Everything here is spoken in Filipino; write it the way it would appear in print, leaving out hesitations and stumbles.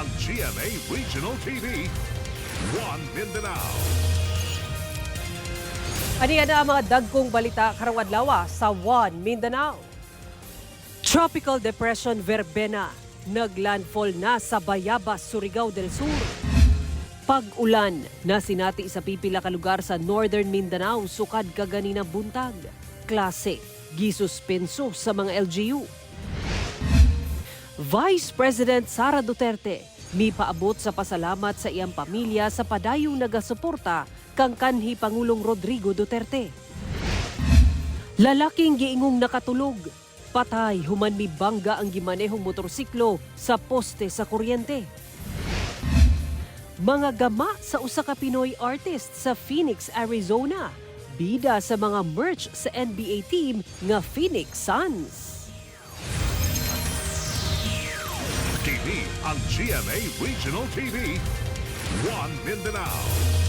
ang GMA Regional TV, One Mindanao. Aniya na ang mga dagkong balita karong adlawa sa One Mindanao. Tropical Depression Verbena naglandfall na sa Bayabas, Surigao del Sur. Pag-ulan na sinati sa pipila ka lugar sa Northern Mindanao sukad kaganina buntag. Klase gisuspenso sa mga LGU. Vice President Sara Duterte mipaabot sa pasalamat sa iyang pamilya sa padayong nagasuporta kang kanhi Pangulong Rodrigo Duterte. Lalaking giingong nakatulog, patay human mi bangga ang gimanehong motorsiklo sa poste sa kuryente. Mga gama sa usa ka Pinoy artist sa Phoenix, Arizona, bida sa mga merch sa NBA team nga Phoenix Suns. Kini ang GMA Regional TV, One Mindanao.